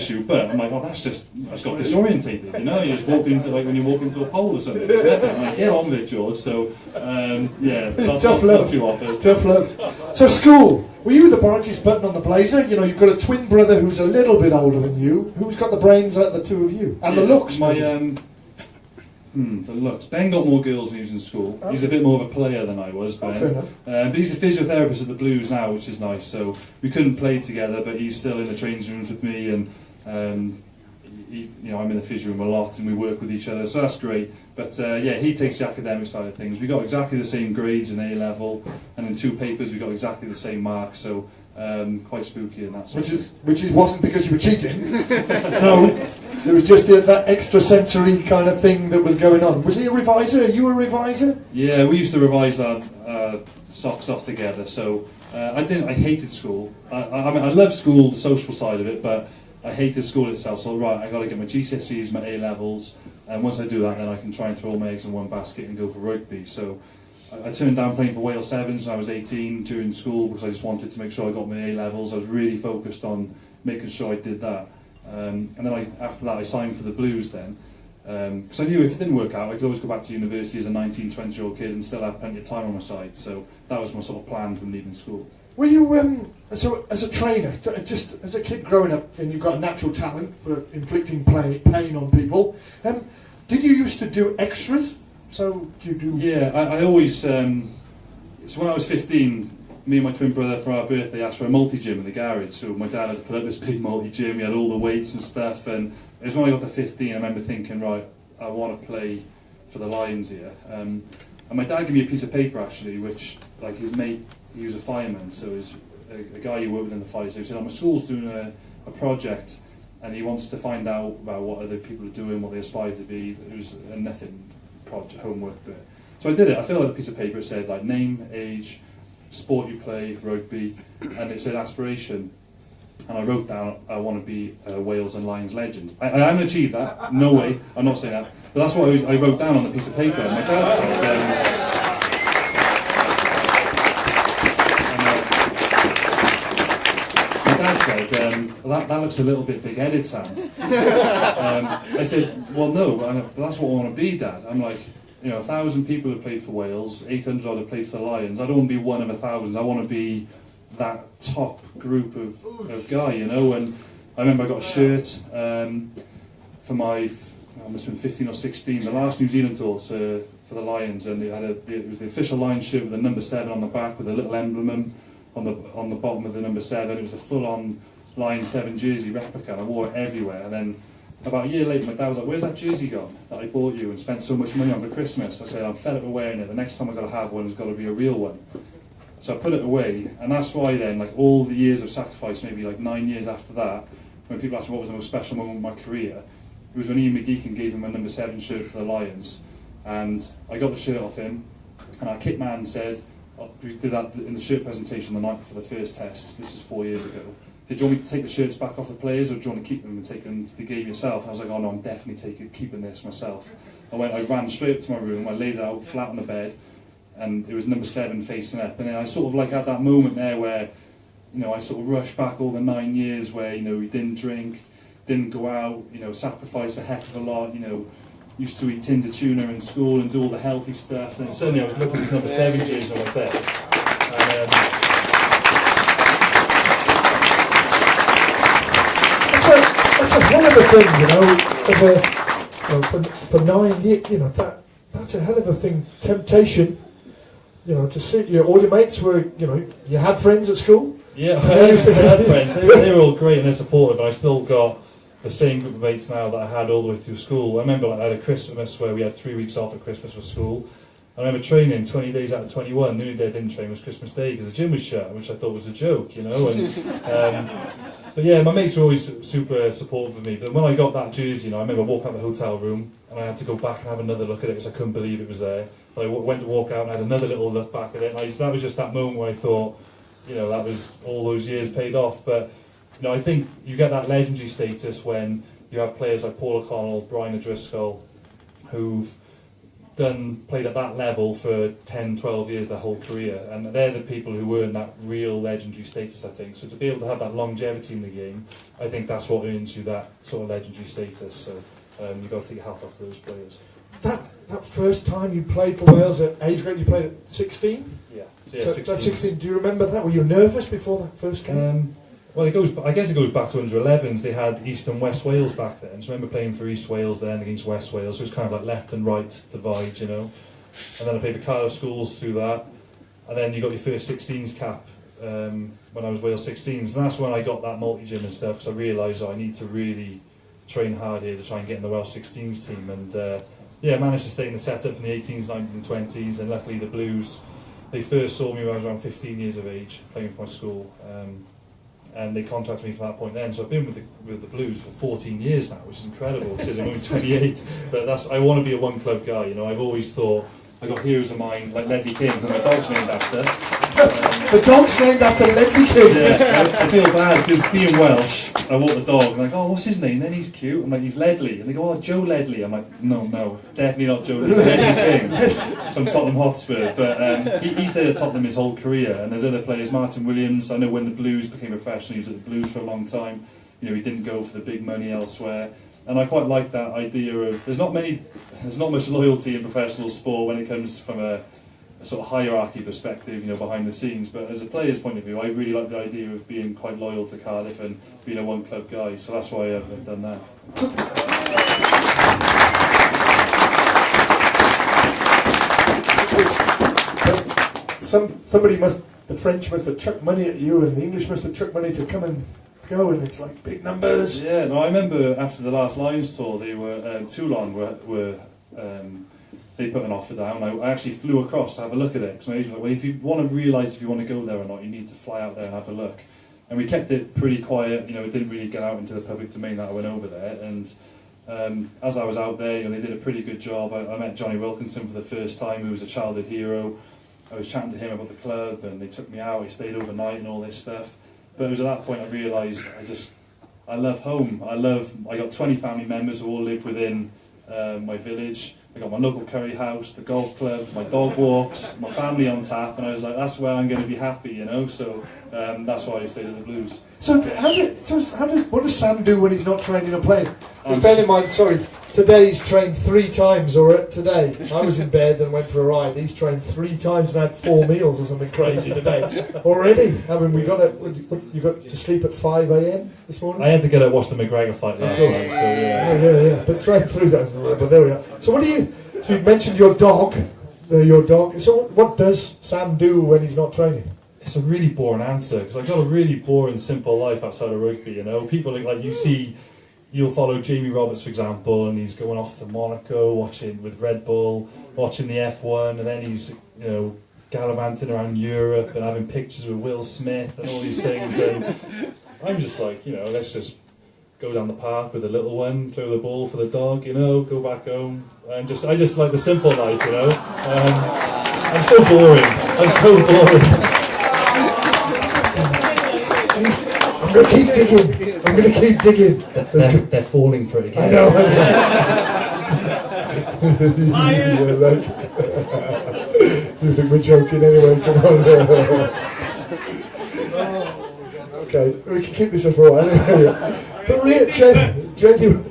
issue, but I'm like, oh, I just got disorientated, you know. You just walked into, like when you walk into a pole or something. I'm like, get on with it, George. So yeah, tough love. Too often. Tough love. So school. Were you the brightest button on the blazer? You know, you've got a twin brother who's a little bit older than you. Who's got the brains out of the two of you? And the looks? The looks. Ben got more girls when he was in school. He's a bit more of a player than I was, Ben. Fair enough. But he's a physiotherapist at the Blues now, which is nice. So we couldn't play together, but he's still in the training rooms with me, and I'm in the physio room a lot, and we work with each other. So that's great. But he takes the academic side of things. We got exactly the same grades in A level, and in 2 papers we got exactly the same marks. So quite spooky in that sense. Which wasn't because you were cheating. No. There was just that extra-sensory kind of thing that was going on. Was he a reviser? Are you a reviser? Yeah, we used to revise our socks off together. So I hated school. I mean, I love school, the social side of it, but I hated school itself. So I got to get my GCSEs, my A levels, and once I do that, then I can try and throw all my eggs in one basket and go for rugby. So I turned down playing for Wales Sevens when I was 18 during school because I just wanted to make sure I got my A levels. I was really focused on making sure I did that. And then after that I signed for the Blues then, because I knew if it didn't work out I could always go back to university as a 19, 20-year-old kid and still have plenty of time on my side. So that was my sort of plan from leaving school. Were you, so as a trainer, just as a kid growing up, and you've got a natural talent for inflicting pain on people, did you used to do extras? So do you do... Yeah, I always, so when I was 15, me and my twin brother for our birthday asked for a multi-gym in the garage. So my dad had put up this big multi-gym, he had all the weights and stuff, and it was when I got to 15 I remember thinking, right, I want to play for the Lions here. And my dad gave me a piece of paper actually, which, like his mate, he was a fireman, so he's a guy who worked within the fire, so he said, my school's doing a project and he wants to find out about what other people are doing, what they aspire to be. It was a nothing project, homework bit. So I did it. I filled out a piece of paper, it said like name, age, sport you play, rugby, and it said aspiration. And I wrote down, I want to be a Wales and Lions legend. I haven't achieved that, no way, I'm not saying that, but that's what I wrote down on the piece of paper. And my dad said, well, that looks a little bit big-headed, Sam. I said, well, no, but that's what I want to be, Dad. I'm like, 1,000 people have played for Wales, 800 odd have played for the Lions. I don't want to be one of 1,000. I want to be that top group of guy, And I remember I got a shirt for my, I must have been 15 or 16, the last New Zealand tour for the Lions, and it was the official Lions shirt with the number 7 on the back with a little emblem on the bottom of the number 7. It was a full-on Lions 7 jersey replica, and I wore it everywhere. And then about a year later, my dad was like, "Where's that jersey gone that I bought you and spent so much money on for Christmas?" I said, "I'm fed up of wearing it. The next time I've got to have one, it's got to be a real one." So I put it away, and that's why then, like all the years of sacrifice, maybe like 9 years after that, when people asked me what was the most special moment of my career, it was when Ian McGeechan gave him a number 7 shirt for the Lions, and I got the shirt off him, and our kit man said, we did that in the shirt presentation the night before the first test, this is 4 years ago, "Do you want me to take the shirts back off the players, or do you want to keep them and take them to the game yourself?" And I was like, "Oh no, I'm definitely keeping this myself." I ran straight up to my room, I laid it out flat on the bed, and it was number 7 facing up, and then I sort of like had that moment there where, I sort of rushed back all the 9 years where, we didn't drink, didn't go out, sacrificed a heck of a lot, used to eat tinned tuna in school and do all the healthy stuff, and suddenly I was looking at this number 7 jersey on my bed, and that's a hell of a thing, for 9 years, that's a hell of a thing, temptation, to sit, all your mates were, you had friends at school? Yeah, I had friends, they were all great and they're supportive, and I still got the same group of mates now that I had all the way through school. I remember I had a Christmas where we had 3 weeks off at Christmas for school. I remember training 20 days out of 21. The only day I didn't train was Christmas Day because the gym was shut, which I thought was a joke, But yeah, my mates were always super supportive of me. But when I got that jersey, I remember walking out the hotel room and I had to go back and have another look at it because I couldn't believe it was there. I went to walk out and I had another little look back at it. And that was just that moment where I thought, that was all those years paid off. But I think you get that legendary status when you have players like Paul O'Connell, Brian O'Driscoll, who've played at that level for 10, 12 years their whole career, and they're the people who earn that real legendary status, I think. So to be able to have that longevity in the game, I think that's what earns you that sort of legendary status. So you've got to take your hat off to those players. That first time you played for Wales at age grade, you played at 16? Yeah. So 16. 16. Do you remember that? Were you nervous before that first game? Well, I guess it goes back to under 11s. They had East and West Wales back then. So I remember playing for East Wales then against West Wales. So it was kind of like left and right divide, you know. And then I played for Cardiff Schools through that. And then you got your first 16s cap when I was Wales 16s. And that's when I got that multi-gym and stuff, because I realised I need to really train hard here to try and get in the Welsh 16s team. And I managed to stay in the setup from the 18s, 19s and 20s. And luckily the Blues, they first saw me when I was around 15 years of age, playing for my school. And they contracted me from that point then. So I've been with the Blues for 14 years now, which is incredible, considering I'm only 28. But I want to be a one-club guy, you know. I've always thought, I got heroes of mine, like Ledley King, who my dog's named after. The dog's named after Ledley King? Yeah, I feel bad, because being Welsh, I walk the dog, and I'm like, oh, what's his name? Then he's cute. I'm like, he's Ledley. And they go, oh, Joe Ledley. I'm like, no, definitely not Joe Ledley King from Tottenham Hotspur. But he's there at Tottenham his whole career. And there's other players, Martin Williams. I know when the Blues became professional, he was at the Blues for a long time. You know, he didn't go for the big money elsewhere. And I quite like that idea of, there's not much loyalty in professional sport when it comes from a sort of hierarchy perspective, you know, behind the scenes. But as a player's point of view, I really like the idea of being quite loyal to Cardiff and being a one-club guy. So that's why I've done that. The French must have chucked money at you, and the English must have chucked money to come and go, and it's like big numbers. Yeah, no, I remember after the last Lions tour, they were Toulon were they put an offer down. I actually flew across to have a look at it, because my agent was like, well, if you want to realise if you want to go there or not, you need to fly out there and have a look. And we kept it pretty quiet, you know, it didn't really get out into the public domain that I went over there. And as I was out there, you know, they did a pretty good job. I met Johnny Wilkinson for the first time, who was a childhood hero. I was chatting to him about the club, and they took me out, he stayed overnight and all this stuff. But it was at that point I realised I love home. I got 20 family members who all live within my village. I got my local curry house, the golf club, my dog walks, my family on tap, and I was like, that's where I'm going to be happy, you know. So that's why I stayed at the Blues. So what does Sam do when he's not training or playing? Bear in mind, today he's trained 3 times, or today I was in bed and went for a ride. He's trained 3 times and had 4 meals or something crazy today already. I mean, you got to sleep at 5 a.m. this morning. I had to get up watch the McGregor fight last night. So yeah. But trained through that. But there we are. So what do you? So you mentioned your dog. So what does Sam do when he's not training? It's a really boring answer, because I've got a really boring, simple life outside of rugby, you know. People like you'll follow Jamie Roberts, for example, and he's going off to Monaco, watching with Red Bull, watching the F1, and then he's, you know, gallivanting around Europe and having pictures with Will Smith and all these things. And I'm just like, you know, let's just go down the park with the little one, throw the ball for the dog, you know, go back home. I just like the simple life, you know. I'm so boring. I'm going to keep digging. They're falling for it again. I know. You think we're joking anyway? Come on. Okay, we can keep this up for a while. But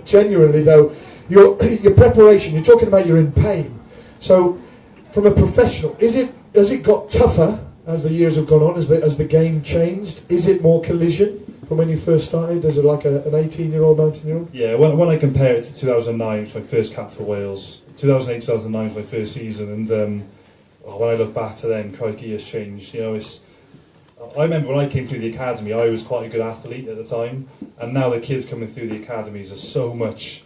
genuinely though, your preparation, you're talking about you're in pain. So, from a professional, has it got tougher as the years have gone on, as the game changed? Is it more collision from when you first started? Is it like an 18-year-old, 19-year-old? Yeah, when I compare it to 2009, which was my first cap for Wales, 2008-2009 was my first season, and when I look back to then, crikey, has changed. You know, I remember when I came through the academy, I was quite a good athlete at the time, and now the kids coming through the academies are so much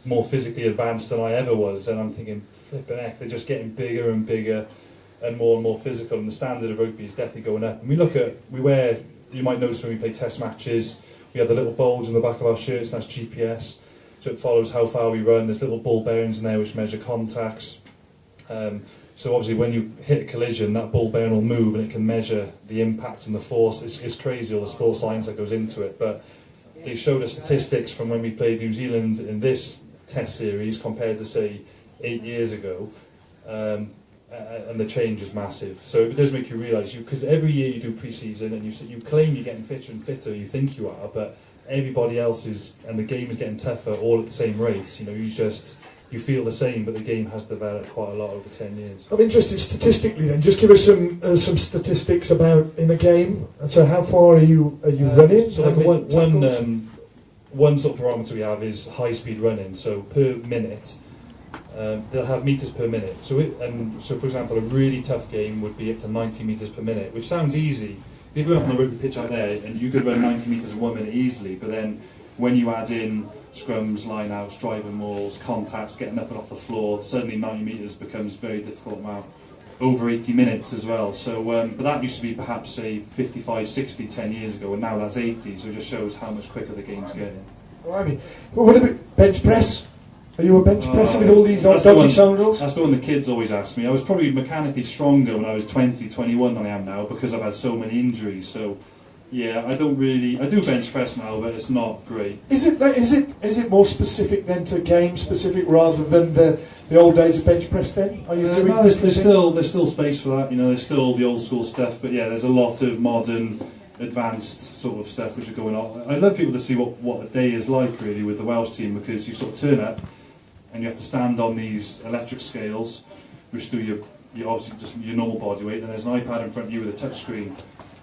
more physically advanced than I ever was, and I'm thinking, flipping heck, they're just getting bigger and bigger and more physical, and the standard of rugby is definitely going up. And we wear, you might notice when we play test matches, we have the little bulge in the back of our shirts, and that's GPS, so it follows how far we run. There's little ball bearings in there which measure contacts. So obviously when you hit a collision, that ball bearing will move and it can measure the impact and the force. It's crazy all the sports science that goes into it, but they showed us statistics from when we played New Zealand in this test series compared to, say, 8 years ago, and the change is massive. So it does make you realise, because every year you do pre-season and you claim you're getting fitter and fitter, you think you are, but everybody else is, and the game is getting tougher all at the same rate. You know, you feel the same, but the game has developed quite a lot over 10 years. I'm interested statistically then. Just give us some statistics about in a game. And so how far are you running? So like one sort of parameter we have is high speed running. So per minute, they'll have meters per minute. So for example, a really tough game would be up to 90 meters per minute, which sounds easy. If you're up on the rugby pitch out there, and you could run 90 meters in 1 minute easily, but then when you add in scrums, line-outs, driving mauls, contacts, getting up and off the floor, suddenly 90 metres becomes very difficult now. Over 80 minutes as well. So, but that used to be perhaps, say, 55, 60, 10 years ago, and now that's 80, so it just shows how much quicker the game's getting. Well, what about bench press? Are you a bench presser with all these dodgy shoulders? That's the one the kids always ask me. I was probably mechanically stronger when I was 20, 21 than I am now, because I've had so many injuries, so... Yeah, I do bench press now, but it's not great. Is it more specific then to game specific rather than the old days of bench press then? Are you doing there's still space for that, you know, there's still the old school stuff, but yeah, there's a lot of modern, advanced sort of stuff which are going on. I'd love people to see what a day is like really with the Welsh team, because you sort of turn up and you have to stand on these electric scales which do your obviously just your normal body weight, and there's an iPad in front of you with a touch screen.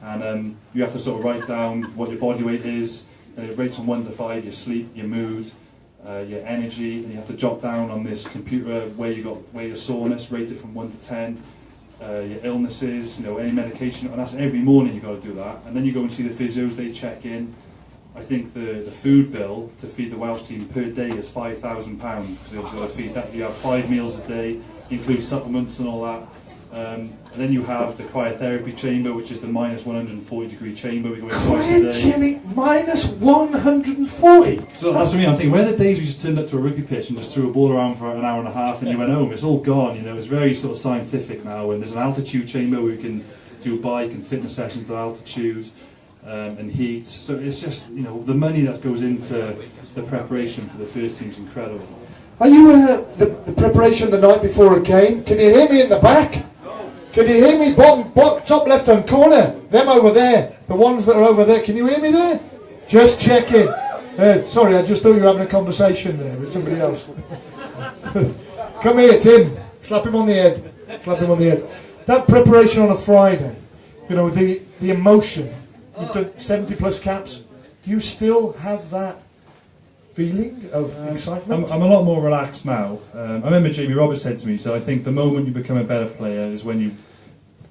And you have to sort of write down what your body weight is, and it rates from 1 to 5, your sleep, your mood, your energy, and you have to jot down on this computer where your soreness, rate it from 1 to 10, your illnesses, you know, any medication, and that's every morning you've got to do that. And then you go and see the physios, they check in. I think the food bill to feed the Welsh team per day is £5,000, because they also got to feed that. You have 5 meals a day, includes supplements and all that. And then you have the cryotherapy chamber, which is the minus 140 degree chamber. We go in twice a day. Minus 140? So that's what I mean. I'm thinking, where are the days we just turned up to a rugby pitch and just threw a ball around for an hour and a half and you went home? It's all gone, you know. It's very sort of scientific now. And there's an altitude chamber where we can do bike and fitness sessions to altitude and heat. So it's just, you know, the money that goes into the preparation for the first team is incredible. Are you the preparation the night before a game? Can you hear me in the back? Can you hear me? Bottom, top left-hand corner. Them over there. The ones that are over there. Can you hear me there? Just checking. Sorry, I just thought you were having a conversation there with somebody else. Come here, Tim. Slap him on the head. Slap him on the head. That preparation on a Friday, you know, the emotion. You've done 70 plus caps. Do you still have that feeling of excitement? I'm a lot more relaxed now. I remember Jamie Roberts said to me, so I think the moment you become a better player is when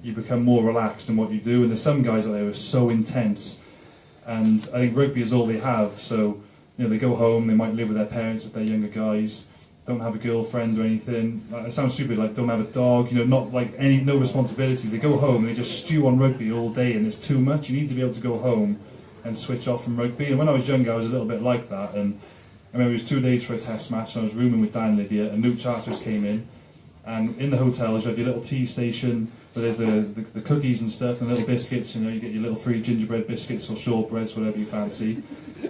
you become more relaxed in what you do, and there's some guys out there who are so intense, and I think rugby is all they have, so you know, they go home, they might live with their parents if they're younger guys, don't have a girlfriend or anything. It sounds stupid, like don't have a dog, you know, not like no responsibilities. They go home and they just stew on rugby all day, and it's too much. You need to be able to go home and switch off from rugby. And when I was younger, I was a little bit like that. And I remember it was 2 days for a test match, and I was rooming with Dan Lydia, and Luke Charters came in. And in the hotels, you have your little tea station where there's the cookies and stuff, and little biscuits. You know, you get your little free gingerbread biscuits or shortbreads, whatever you fancy.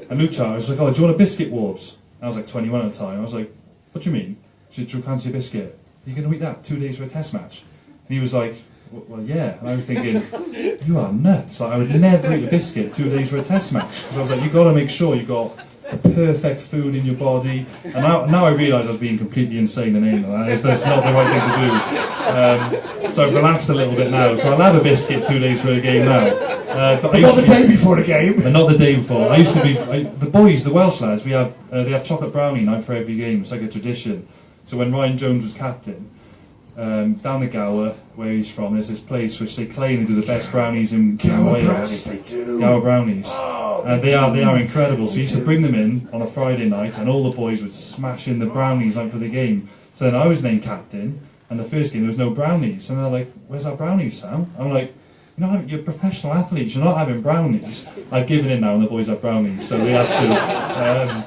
And Luke Charters was like, "Oh, do you want a biscuit, Warbs?" And I was like 21 at the time. I was like, "What do you mean? Do you fancy a biscuit? You're going to eat that 2 days for a test match?" And he was like, "Well, yeah." And I was thinking, "You are nuts. Like, I would never eat a biscuit 2 days for a test match." Because I was like, "You've got to make sure you've got the perfect food in your body." And now I realise I was being completely insane and anal. That's not the right thing to do. So I've relaxed a little bit now. So I'll have a biscuit 2 days for a game now. But not the day before the game. And not the day before. I used to be the boys, the Welsh lads. They have chocolate brownie night for every game. It's like a tradition. So when Ryan Jones was captain, down the Gower, where he's from, there's this place which they claim they do the best brownies in Wales. Brownies, they do. Gower brownies. They are incredible. So he used to bring them in on a Friday night, and all the boys would smash in the brownies out for the game. So then I was named captain, and the first game there was no brownies. And they're like, "Where's our brownies, Sam?" I'm like, "You're professional athletes, you're not having brownies." I've given in now, and the boys have brownies, so they have to.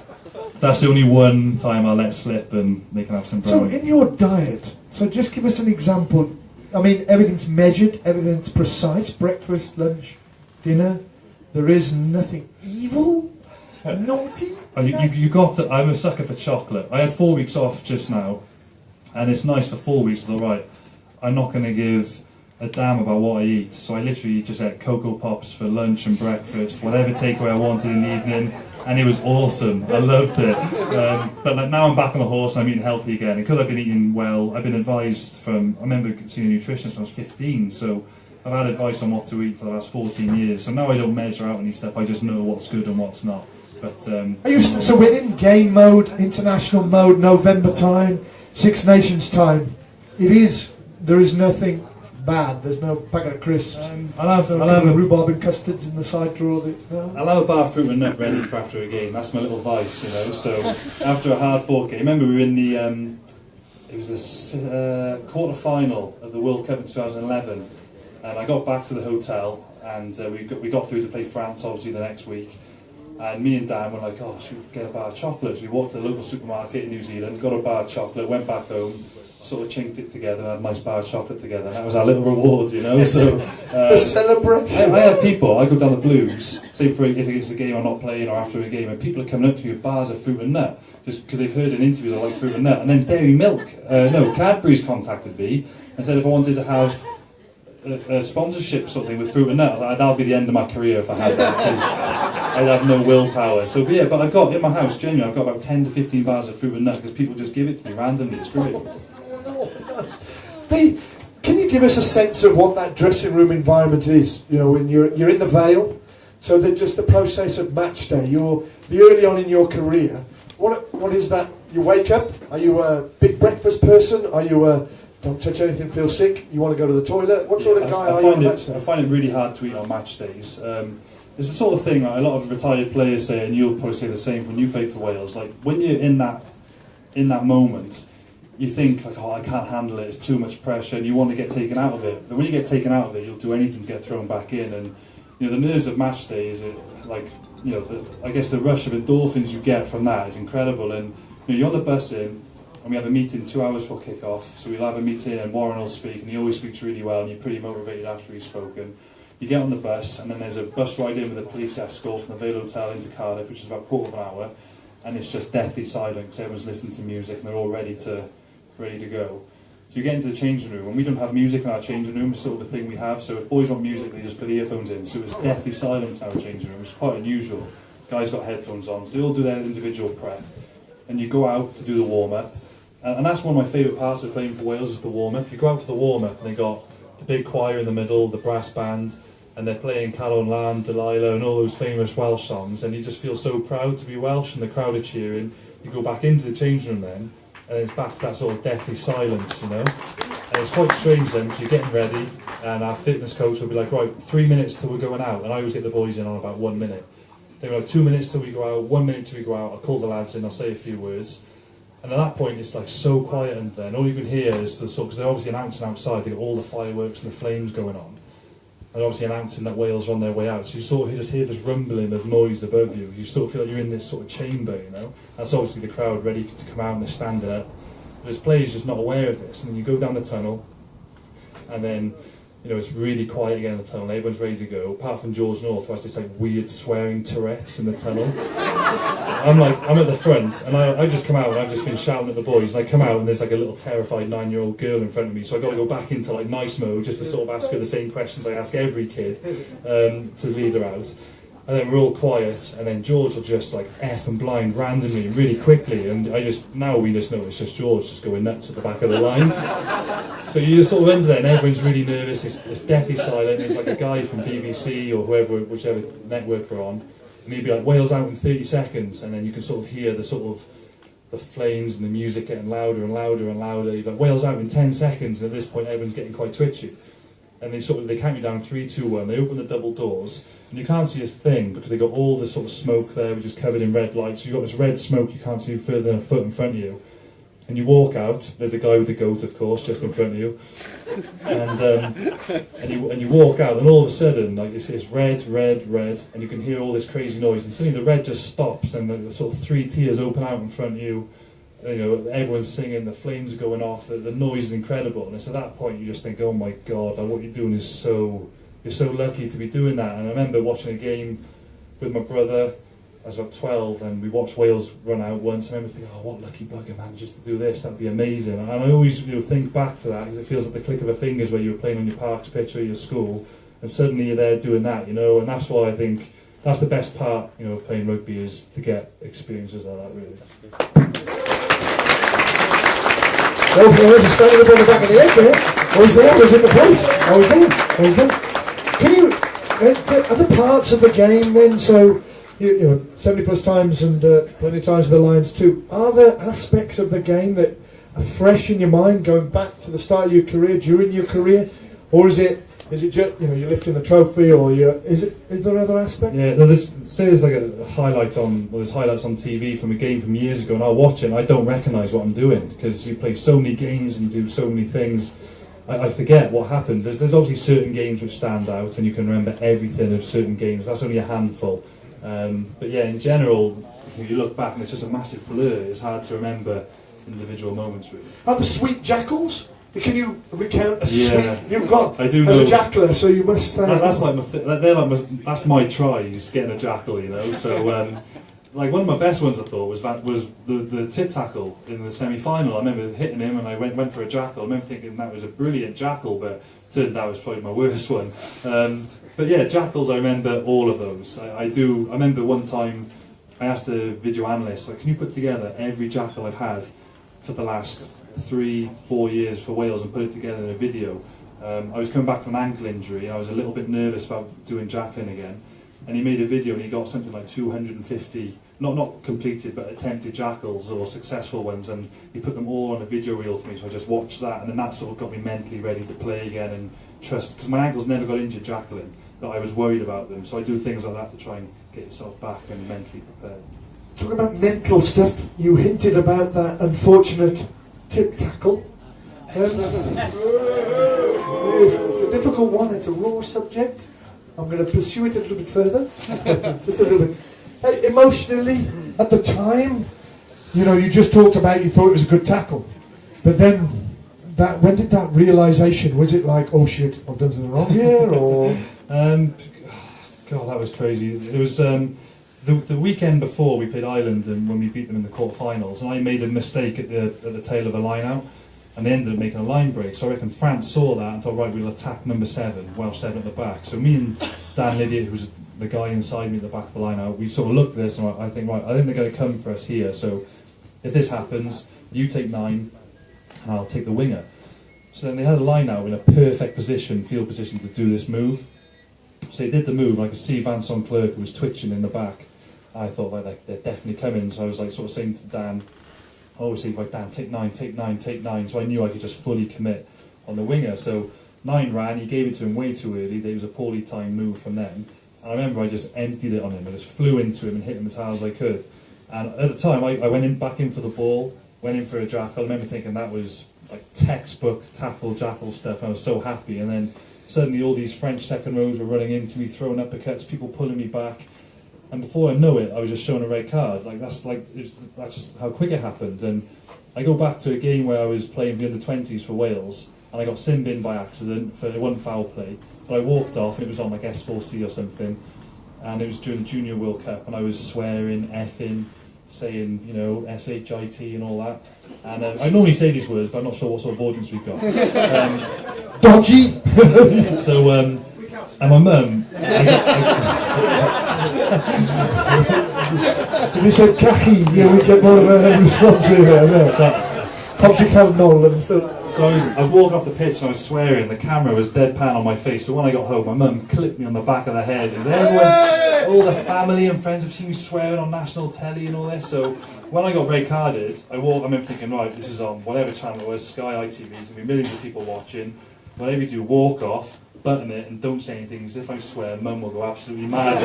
That's the only one time I'll let slip, and they can have some brownies. So in your diet, so just give us an example. I mean, everything's measured, everything's precise. Breakfast, lunch, dinner. There is nothing evil, naughty. You got to, I'm a sucker for chocolate. I had 4 weeks off just now, And it's nice for 4 weeks. All right, I'm not going to give a damn about what I eat. So I literally just ate Cocoa Pops for lunch and breakfast, whatever takeaway I wanted in the evening, and it was awesome. I loved it. But like, now I'm back on the horse and I'm eating healthy again. And because I've been eating well, I've been advised from, I remember seeing a nutritionist when I was 15, so I've had advice on what to eat for the last 14 years. So now I don't measure out any stuff, I just know what's good and what's not. But so we're in game mode, international mode, November time, Six Nations time. There is nothing bad. There's no packet of crisps. I'll have a rhubarb and custards in the side drawer. I'll have a bar of fruit and nut ready for after a game. That's my little vice, you know. So after a hard fought game, remember we were in the it was the quarter final of the World Cup in 2011, and I got back to the hotel, and we got through to play France obviously the next week. And me and Dan were like, oh, should we get a bar of chocolate? So we walked to the local supermarket in New Zealand, got a bar of chocolate, went back home, sort of chinked it together and had a nice bar of chocolate together. That was our little reward, you know. So the celebration. I have people, I go down the Blues, say if it's a game I'm not playing or after a game, and people are coming up to me with bars of fruit and nut, just because they've heard in interviews I like fruit and nut. And then Dairy Milk, Cadbury's contacted me and said if I wanted to have a sponsorship sort of thing with fruit and nut, I was like, that'll be the end of my career if I had that, because I'd have no willpower. So yeah, but I've got in my house, genuinely, I've got about 10 to 15 bars of fruit and nut because people just give it to me randomly. It's great. Can you give us a sense of what that dressing room environment is? You know, when you're in the Vale, so that just the process of match day, you're early on in your career. What is that? You wake up. Are you a big breakfast person? Are you a don't touch anything, feel sick? You want to go to the toilet? What sort of guy are you on match day? I find it really hard to eat on match days. It's the sort of thing a lot of retired players say, and you'll probably say the same when you played for Wales. Like when you're in that moment, you think like, oh, I can't handle it. It's too much pressure, and you want to get taken out of it. But when you get taken out of it, you'll do anything to get thrown back in. And you know the nerves of match days, like you know, I guess the rush of endorphins you get from that is incredible. And you know, you're on the bus in, and we have a meeting 2 hours before kick-off. So we'll have a meeting, and Warren will speak, and he always speaks really well, and you're pretty motivated after he's spoken. You get on the bus, and then there's a bus ride in with a police escort from the Vale Hotel into Cardiff, which is about a quarter of an hour, and it's just deathly silent because everyone's listening to music and they're all ready to go. So you get into the changing room, and we don't have music in our changing room. It's sort of a thing we have. So if boys want music, they just put earphones in. So it's deathly silent in our changing room. It's quite unusual. Guys got headphones on, so they all do their individual prep, and you go out to do the warm up. And that's one of my favourite parts of playing for Wales is the warm up. You go out for the warm up, and they got the big choir in the middle, the brass band, and they're playing Calon Lan, Delilah, and all those famous Welsh songs, and you just feel so proud to be Welsh, and the crowd are cheering. You go back into the changing room then, and it's back to that sort of deathly silence, you know. And it's quite strange then, because you're getting ready, and our fitness coach will be like, right, 3 minutes till we're going out, and I always get the boys in on about 1 minute. They were like, 2 minutes till we go out, 1 minute till we go out, I'll call the lads in, I'll say a few words. And at that point, it's like so quiet, and then all you can hear is the sort, because they're obviously announcing outside, they've got all the fireworks and the flames going on. And obviously announcing that Wales are on their way out. So you sort of just hear this rumbling of noise above you. You sort of feel like you're in this sort of chamber, you know. That's obviously the crowd ready to come out and they're standing up. But as players just not aware of this. And then you go down the tunnel, and then, you know, it's really quiet again in the tunnel, and everyone's ready to go, apart from George North, who has this like weird swearing Tourette's in the tunnel. I'm at the front, and I just come out, and I've just been shouting at the boys, and I come out, and there's like a little terrified 9-year-old girl in front of me, so I've got to go back into like nice mode, just to sort of ask her the same questions I ask every kid, to lead her out. And then we're all quiet, and then George will just like F and blind randomly, really quickly, and now we just know it's just George just going nuts at the back of the line. So you just sort of under there, and everyone's really nervous, it's deathly silent, it's like a guy from BBC or whoever, whichever network we're on, and he'd be like, Wales out in 30 seconds, and then you can sort of hear the sort of the flames and the music getting louder and louder and louder. You're like, Wales out in 10 seconds, and at this point everyone's getting quite twitchy. And they count you down 3, 2, 1, they open the double doors, and you can't see a thing because they got all this sort of smoke there, which is covered in red lights. So you've got this red smoke, you can't see further than a foot in front of you. And you walk out, there's a guy with a goat, of course, just in front of you. And you walk out, and all of a sudden, like it's red, red, red, and you can hear all this crazy noise. And suddenly the red just stops, and the sort of 3 tiers open out in front of you. You know, everyone's singing, the flames are going off, the noise is incredible. And it's at that point you just think, oh my God, like, what you're doing is you're so lucky to be doing that. And I remember watching a game with my brother, was about 12 and we watched Wales run out once. I remember thinking, oh, what lucky bugger manages to do this, that'd be amazing. And I always think back to that because it feels like the click of a fingers where you were playing on your parks pitch or your school and suddenly you're there doing that, and that's why I think that's the best part, of playing rugby is to get experiences like that, really. Well, players are standing up on the back of the head there. Always there, always in the place. Always there, always there. Can you, other parts of the game then, so, 70 plus times and plenty of times with the Lions too, are there aspects of the game that are fresh in your mind going back to the start of your career, during your career? Or is it just, you're lifting the trophy, or is there other aspects? Yeah, there's like a highlight on, there's highlights on TV from a game from years ago, and I'll watch it and I don't recognise what I'm doing, because you play so many games and you do so many things, I forget what happens. There's obviously certain games which stand out and you can remember everything of certain games, that's only a handful. But yeah, in general, you look back and it's just a massive blur, it's hard to remember individual moments really. Are the sweet jackals? Can you recount a sweet you've got I do as know, a jackler? So you must. That's like that's my tries, getting a jackal, So like one of my best ones I thought was the tip tackle in the semi-final. I remember hitting him and I went for a jackal. I remember thinking that was a brilliant jackal, but turned out it was probably my worst one. But yeah, jackals, I remember all of those. I remember one time I asked a video analyst, like, can you put together every jackal I've had for the last 3-4 years for Wales and put it together in a video. I was coming back from an ankle injury and I was a little bit nervous about doing jackling again, and he made a video and he got something like 250 not completed but attempted jackals or successful ones, and he put them all on a video reel for me, so I just watched that, and then that sort of got me mentally ready to play again and trust, because my ankles never got injured jackling, but I was worried about them, so I do things like that to try and get yourself back and mentally prepared. Talking about mental stuff, you hinted about that unfortunate tip tackle. It's a difficult one, it's a raw subject. I'm going to pursue it a little bit further. Just a little bit. Hey, emotionally, at the time, you just talked about you thought it was a good tackle. But then, when did that realisation, was it like, oh shit, I've done something wrong here, or...? God, that was crazy. It was... The weekend before we played Ireland and when we beat them in the quarterfinals, and I made a mistake at the tail of a line out, and they ended up making a line break. So I reckon France saw that and thought, right, we'll attack number 7, Welsh 7 at the back. So me and Dan Lydiard, who's the guy inside me at the back of the line out, we sort of looked at this and I think they're going to come for us here. So if this happens, you take 9 and I'll take the winger. So then they had a line out in a perfect position, field position, to do this move. So they did the move, and I could see Vincent Clerc, who was twitching in the back. I thought, like, they're definitely coming, so I was like sort of saying to Dan, I always say, like, Dan, take 9, take 9, take 9, so I knew I could just fully commit on the winger. So 9 ran, he gave it to him way too early, there was a poorly timed move from them, and I remember I just emptied it on him, I just flew into him and hit him as hard as I could. And at the time, I went back in for the ball, went in for a jackal. I remember thinking that was like textbook jackal stuff, and I was so happy, and then suddenly all these French second rows were running into me, throwing uppercuts, people pulling me back. And before I know it, I was just shown a red card. That's just how quick it happened. And I go back to a game where I was playing the under-20s for Wales, and I got sinned in by accident for one foul play. But I walked off, and it was on like S4C or something, and it was during the Junior World Cup, and I was swearing, effing, saying, SHIT and all that. And I normally say these words, but I'm not sure what sort of audience we've got. Dodgy! So, and my mum... If you said cachi, we get more of a response here. So I was walking off the pitch and I was swearing, the camera was deadpan on my face, so when I got home my mum clipped me on the back of the head, and everyone, all the family and friends have seen me swearing on national telly and all this. So when I got red carded, I remember thinking, right, this is on whatever channel it was, Sky, ITV, there's going to be millions of people watching. Whatever you do, walk off, button it, and don't say anything, because if I swear, Mum will go absolutely mad.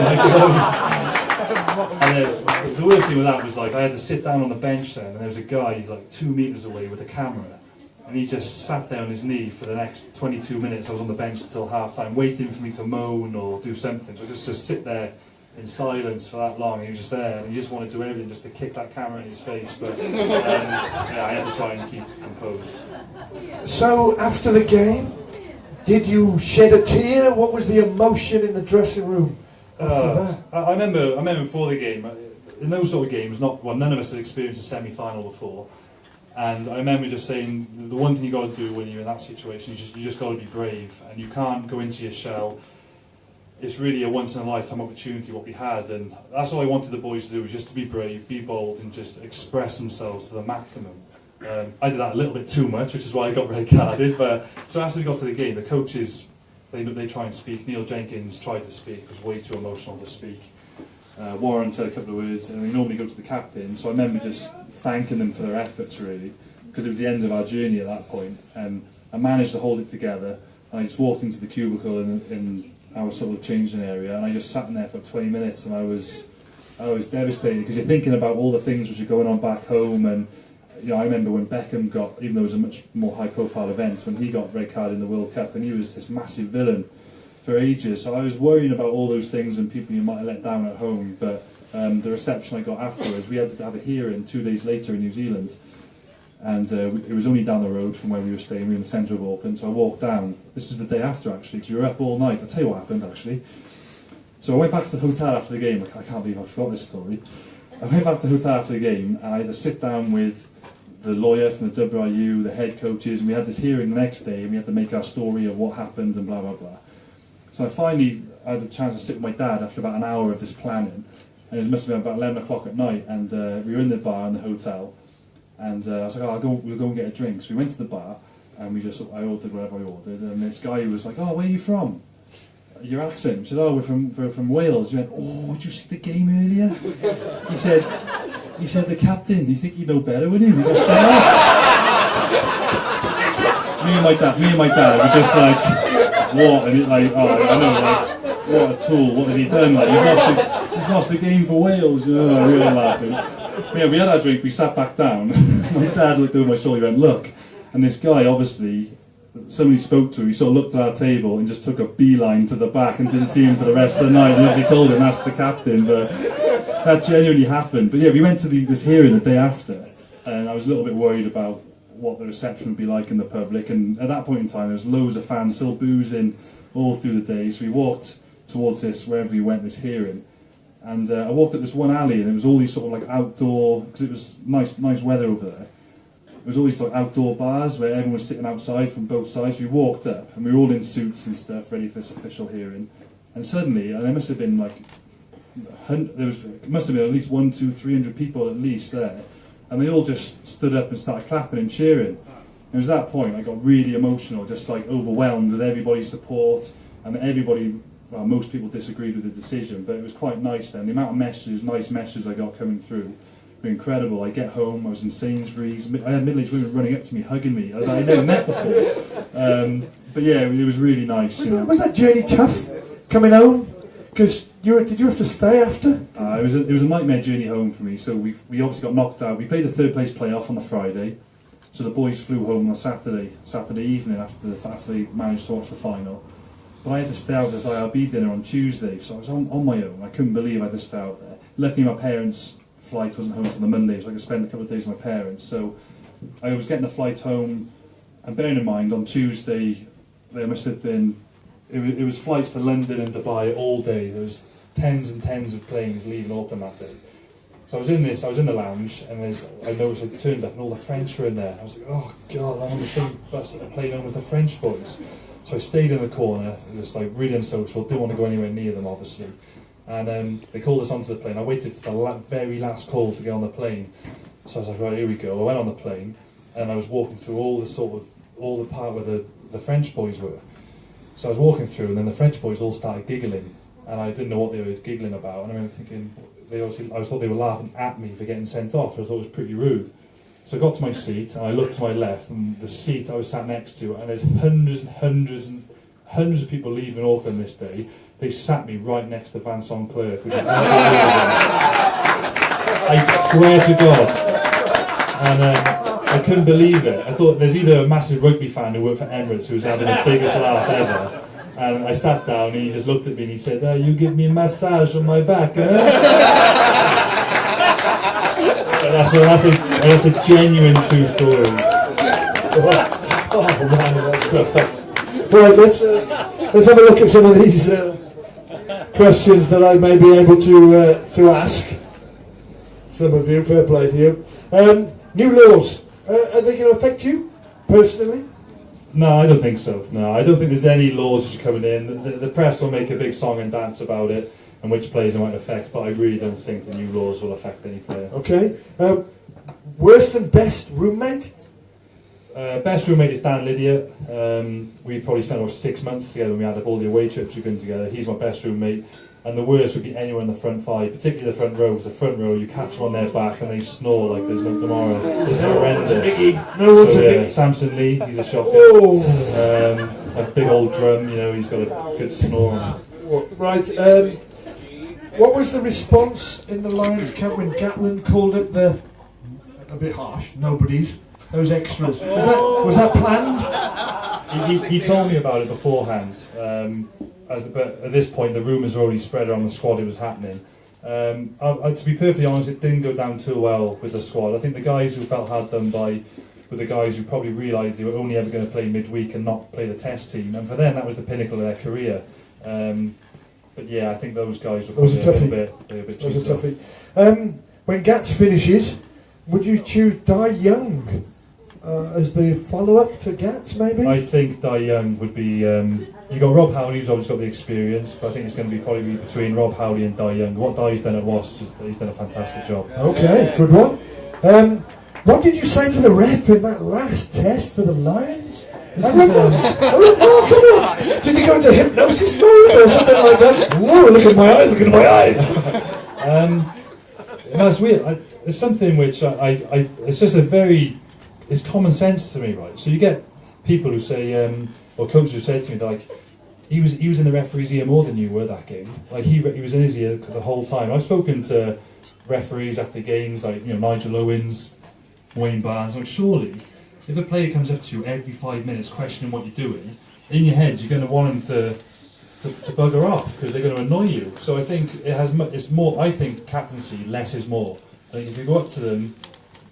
And the worst thing with that was, like, I had to sit down on the bench then, and there was a guy like 2 meters away with a camera, and he just sat there on his knee for the next 22 minutes. I was on the bench until half time, waiting for me to moan or do something. So I just sit there in silence for that long, and he was just there, and he just wanted to do everything just to kick that camera in his face. But I had to try and keep composed. So after the game, did you shed a tear? What was the emotion in the dressing room after that? I remember before the game, in those sort of games, none of us had experienced a semi-final before. And I remember just saying, the one thing you got to do when you're in that situation is you just got to be brave, and you can't go into your shell. It's really a once-in-a-lifetime opportunity what we had, and that's all I wanted the boys to do, was just to be brave, be bold, and just express themselves to the maximum. I did that a little bit too much, which is why I got red carded. But so after we got to the game, the coaches they try and speak. Neil Jenkins tried to speak, was way too emotional to speak. Warren said a couple of words, and we normally go to the captain. So I remember just thanking them for their efforts, really, because it was the end of our journey at that point, and I managed to hold it together. And I just walked into the cubicle in our sort of changing area, and I just sat in there for 20 minutes, and I was devastated, because you're thinking about all the things which are going on back home. And I remember when Beckham got, even though it was a much more high-profile event, when he got red card in the World Cup, and he was this massive villain for ages. So I was worrying about all those things and people you might have let down at home. But the reception I got afterwards, we had to have a hearing 2 days later in New Zealand, and it was only down the road from where we were staying. We were in the centre of Auckland, so I walked down. This was the day after, actually, because we were up all night. I'll tell you what happened, actually. So I went back to the hotel after the game. I can't believe I forgot this story. I went back to the hotel after the game, and I had to sit down with the lawyer from the WRU, the head coaches, and we had this hearing the next day, and we had to make our story of what happened and blah, blah, blah. So I finally had a chance to sit with my dad after about an hour of this planning, and it must have been about 11 o'clock at night, and we were in the bar in the hotel, and I was like, we'll go and get a drink. So we went to the bar, and I ordered whatever I ordered, and this guy was like, where are you from? Your accent. He said, we're from Wales. He went, did you see the game earlier? He said, the captain, you think you know better, wouldn't you? Me and my dad were just like, what? And I know, what a tool, what has he done? He's lost the game for Wales, we were laughing. But yeah, we had our drink, we sat back down. My dad looked over my shoulder, he went, look. And this guy, obviously, somebody spoke to him, he sort of looked at our table and just took a beeline to the back and didn't see him for the rest of the night. And obviously told him that's the captain, but that genuinely happened. But yeah, we went to this hearing the day after, and I was a little bit worried about what the reception would be like in the public. And at that point in time, there was loads of fans still boozing all through the day. So we walked towards wherever we went, this hearing. And I walked up this one alley, and it was all these sort of like outdoor, because it was nice weather over there. There was all these like outdoor bars where everyone was sitting outside from both sides. We walked up, and we were all in suits and stuff, ready for this official hearing. And suddenly, and there must have been like, must have been at least 300 people at least there, and they all just stood up and started clapping and cheering. And it was at that point I got really emotional, just like overwhelmed with everybody's support, and everybody. Well, most people disagreed with the decision, but it was quite nice then. The amount of nice messages I got coming through were incredible. I get home, I was in Sainsbury's, I had middle-aged women running up to me, hugging me, that I'd never met before. But yeah, it was really nice. Was that journey tough, coming home? Because did you have to stay after? It was a nightmare journey home for me. So we obviously got knocked out. We played the third place playoff on the Friday, so the boys flew home on Saturday evening after they managed to watch the final. But I had to stay out at this IRB dinner on Tuesday, so I was on my own. I couldn't believe I had to stay out there. Luckily my parents' flight wasn't home until the Monday, so I could spend a couple of days with my parents. So I was getting the flight home, and bearing in mind, on Tuesday, there must have been, it was flights to London and Dubai all day. There was tens and tens of planes leaving Auckland that day. So I was in the lounge, and I noticed it turned up, and all the French were in there. I was like, oh God, I'm on the same bus plane home with the French boys. So I stayed in the corner, just like really unsocial, didn't want to go anywhere near them obviously. And they called us onto the plane. I waited for the very last call to get on the plane. So I was like, right, here we go. I went on the plane, and I was walking through all the part where the French boys were. So I was walking through, and then the French boys all started giggling, and I didn't know what they were giggling about. And I remember thinking, I thought they were laughing at me for getting sent off. I thought it was pretty rude. So I got to my seat, and I looked to my left, and the seat I was sat next to, and there's hundreds of people leaving Auckland this day. They sat me right next to Van Son Clerk, which is I swear to God. And I couldn't believe it. I thought there's either a massive rugby fan who worked for Emirates who was having the biggest laugh ever. And I sat down, and he just looked at me and he said, you give me a massage on my back, That's a genuine true story. Right, let's have a look at some of these questions that I may be able to ask. some of you, fair play to you. New laws, are they going to affect you personally? No, I don't think so. No, I don't think there's any laws which are coming in. The press will make a big song and dance about it and which players it might affect, but I really don't think the new laws will affect any player. Okay. Worst and best roommate? Best roommate is Dan Lydia. We probably spent about 6 months together when we had all the away trips we've been together. He's my best roommate. And the worst would be anyone in the front five, particularly the front row. Because the front row, you catch them on their back and they snore like there's no tomorrow. It's horrendous. Samson Lee, he's a shocker. A big old drum, you know, he's got a good snore. Right. What was the response in the Lions camp when Gatland called it a bit harsh, nobody's, those extras? Was that planned? He told me about it beforehand. But at this point, the rumours were already spread around the squad it was happening. To be perfectly honest, it didn't go down too well with the squad. I think the guys who felt hard done by were the guys who probably realised they were only ever going to play midweek and not play the test team. And for them, that was the pinnacle of their career. But yeah, I think those guys were probably a bit cheesed off. When Gats finishes, would you choose Dai Young as the follow-up to Gats, maybe? I think Dai Young would be... you got Rob Howley, who's obviously got the experience, but I think it's going to be probably between Rob Howley and Dai Young. What Dai's done at Wasps, he's done a fantastic job. Okay, good one. What did you say to the ref in that last test for the Lions? Come on. Did you go into hypnosis mode or something like that? Whoa, look at my eyes, No, it's weird. It's something which it's just it's common sense to me, right? So you get people who say, or coaches who say to me, like, he was in the referee's ear more than you were that game. Like he was in his ear the whole time. I've spoken to referees after games, like, you know, Nigel Owens, Wayne Barnes. Like, surely, if a player comes up to you every 5 minutes questioning what you're doing, in your head you're going to want him to bugger off because they're going to annoy you. So I think it's more. I think captaincy, less is more. I think if you go up to them,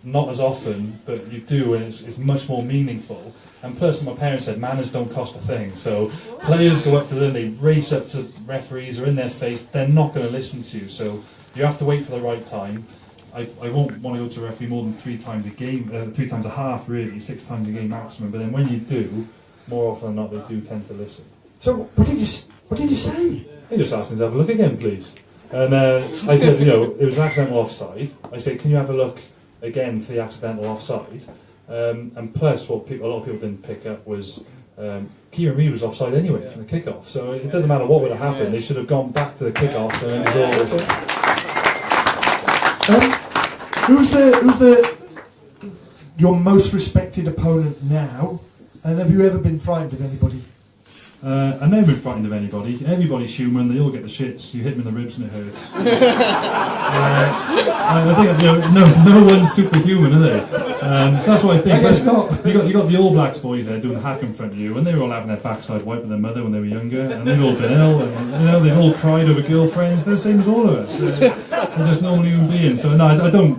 not as often, but you do, and it's much more meaningful. And plus, my parents said manners don't cost a thing. So players go up to them, they race up to referees or in their face. They're not going to listen to you. So you have to wait for the right time. I won't want to go to a referee more than 3 times a game, 3 times a half, really, 6 times a game maximum. But then when you do, more often than not, they do tend to listen. So what did you say? I just asked him to have a look again, please. And I said, you know, it was an accidental offside. I said, can you have a look again for the accidental offside? And plus, what a lot of people didn't pick up was Kieran Reid was offside anyway from the kickoff. So it doesn't matter what would have happened. They should have gone back to the kickoff, and it was all. Who's your most respected opponent now? And have you ever been frightened of anybody? I've never been frightened of anybody. Everybody's human. They all get the shits. You hit them in the ribs and it hurts. I think, you know, no one's superhuman, are they? So that's what I think. I guess not. You got the All Blacks boys there doing the hack in front of you, and they were all having their backside wiped with their mother when they were younger, and they've all been ill, and you know, they've all cried over girlfriends. They're the same as all of us. They're just normal human beings. So no, I don't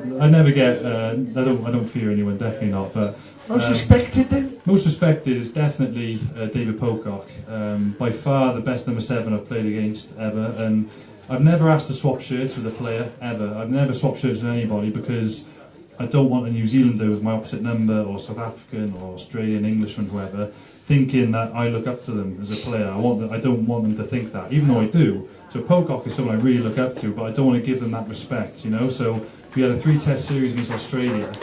fear anyone. Definitely not. But most respected then? Most respected is definitely David Pocock. By far the best number 7 I've played against ever, and I've never asked to swap shirts with a player ever. I've never swapped shirts with anybody because I don't want a New Zealander with my opposite number, or South African, or Australian, Englishman, whoever, thinking that I look up to them as a player. I don't want them to think that, even though I do. So Pocock is someone I really look up to, but I don't want to give them that respect, you know. So we had a 3-test series against Australia, and.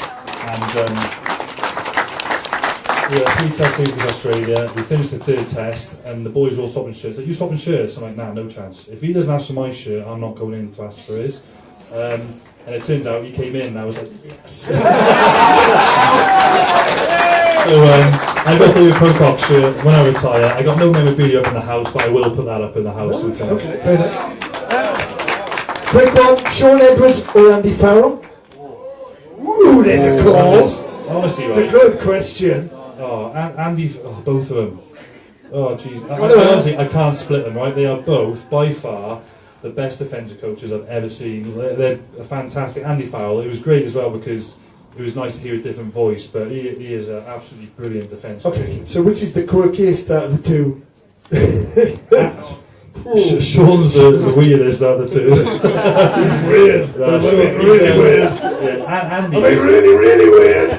We had 3 test series with Australia. We finished the 3rd test, and the boys were all swapping shirts. Like, you swapping shirts? I'm like, nah, no chance. If he doesn't ask for my shirt, I'm not going in to ask for his. And it turns out he came in, and I was like, yes. So I got the Pocock shirt when I retire. I got no memorabilia up in the house, but I will put that up in the house. Okay, fair enough. Quick one: Sean Edwards or Andy Farrell? Ooh, there's a call. Honestly, right? It's a good question. Oh, Andy, both of them. Oh, jeez. Honestly, I can't split them, right? They are both, by far, the best defensive coaches I've ever seen. They're fantastic. Andy Farrell, it was great as well because it was nice to hear a different voice, but he is an absolutely brilliant defensive coach. Okay, so which is the quirkiest out of the two? Sean's the weirdest out of the two. Weird. Really weird. Yeah, Andy. Really weird.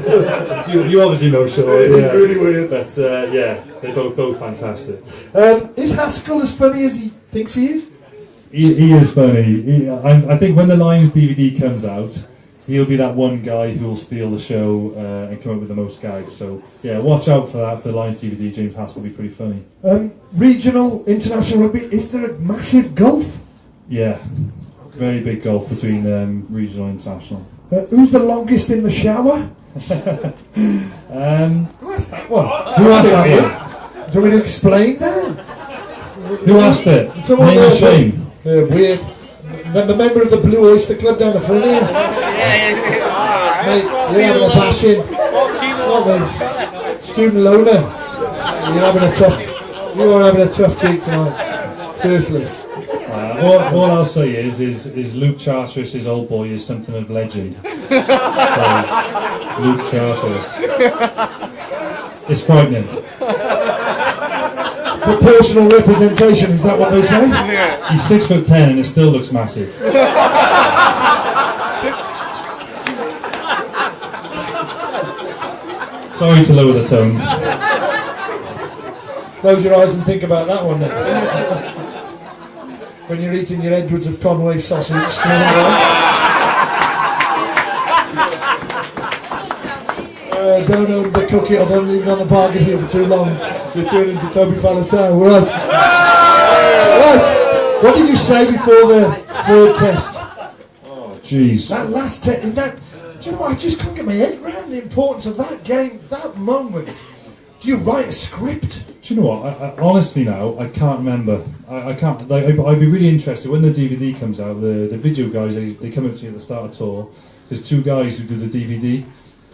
You obviously know Sean. He's Yeah. really weird. But yeah, they're both fantastic. Is Haskell as funny as he thinks he is? He is funny. I think when the Lions DVD comes out, he'll be that one guy who will steal the show and come up with the most gags. So yeah, watch out for that. For the Lions DVD, James Haskell will be pretty funny. Regional, international rugby, is there a massive gulf? Yeah, very big gulf between regional and international. Who's the longest in the shower? Who asked that one? Who asked that one? Do you want me to explain that? Who asked it? Someone Name and shame. Weird. The member of the Blue Oyster Club down the front here. Mate, you're having a bash in. Student loaner. You are having a tough gig tonight. Seriously. All I'll say is Luke Charteris' old boy is something of legend. So, Luke Charteris. It's frightening. Proportional representation, is that what they say? He's 6'10" and it still looks massive. Sorry to lower the tone. Close your eyes and think about that one then. When you're eating your Edwards of Conway sausage. Don't overcook it or don't leave it on the parking here for too long. You're turning into Toby Falatau. Right. Right. What did you say before the third test? Oh, jeez. That last test, do you know what, I just can't get my head around the importance of that game, that moment. Do you write a script? Do you know what? I honestly now, I can't remember. I can't. Like, I'd be really interested when the DVD comes out. The video guys, they come up to me at the start of tour. There's two guys who do the DVD,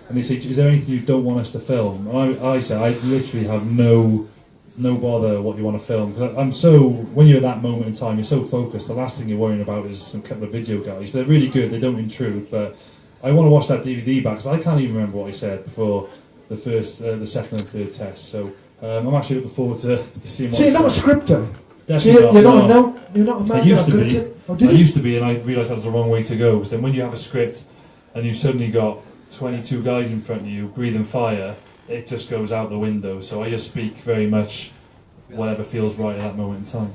and they say, "Is there anything you don't want us to film?" And I say, I literally have no bother what you want to film, because I'm so, when you're at that moment in time, you're so focused. The last thing you're worrying about is some couple of video guys. But they're really good. They don't intrude. But I want to watch that DVD back because I can't even remember what I said before the first, the second and third test. So I'm actually looking forward to seeing what. So you're not a scripter? Definitely so you're not a man. I used to be. I used to be, and I realised that was the wrong way to go. Because then when you have a script and you've suddenly got 22 guys in front of you breathing fire, it just goes out the window. So I just speak very much whatever feels right at that moment in time.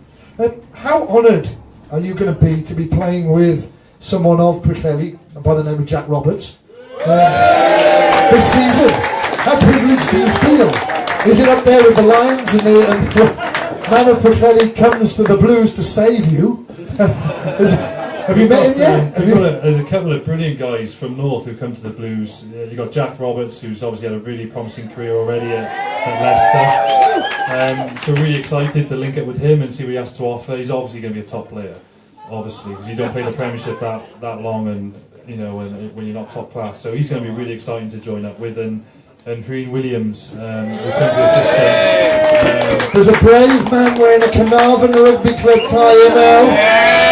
How honoured are you going to be playing with someone of Pwllheli by the name of Jack Roberts this season? How privileged do you feel? Is it up there with the Lions and the man of Pwllheli comes to the Blues to save you? Have you met him yet? There's a couple of brilliant guys from North who come to the Blues. You've got Jack Roberts, who's obviously had a really promising career already at Leicester. So really excited to link up with him and see what he has to offer. He's obviously going to be a top player, obviously, because you don't play the Premiership that long, and you know when you're not top class. So he's going to be really exciting to join up with. And Rhyn Williams, who's going to be assistant. There's a brave man wearing a Carnarvon Rugby Club tie here now.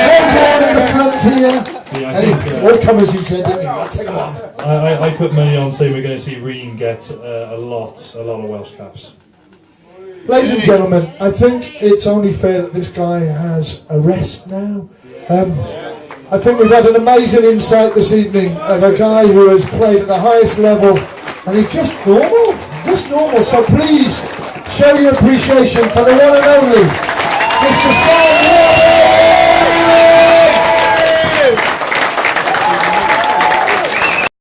One more in the front here. Yeah, all comers, you said, didn't you? I'll take them on. I put money on saying we're going to see Rhyn get a lot of Welsh caps. Ladies and gentlemen, I think it's only fair that this guy has a rest now. I think we've had an amazing insight this evening of a guy who has played at the highest level, and he's just normal. So please show your appreciation for the one and only Mr. Sam.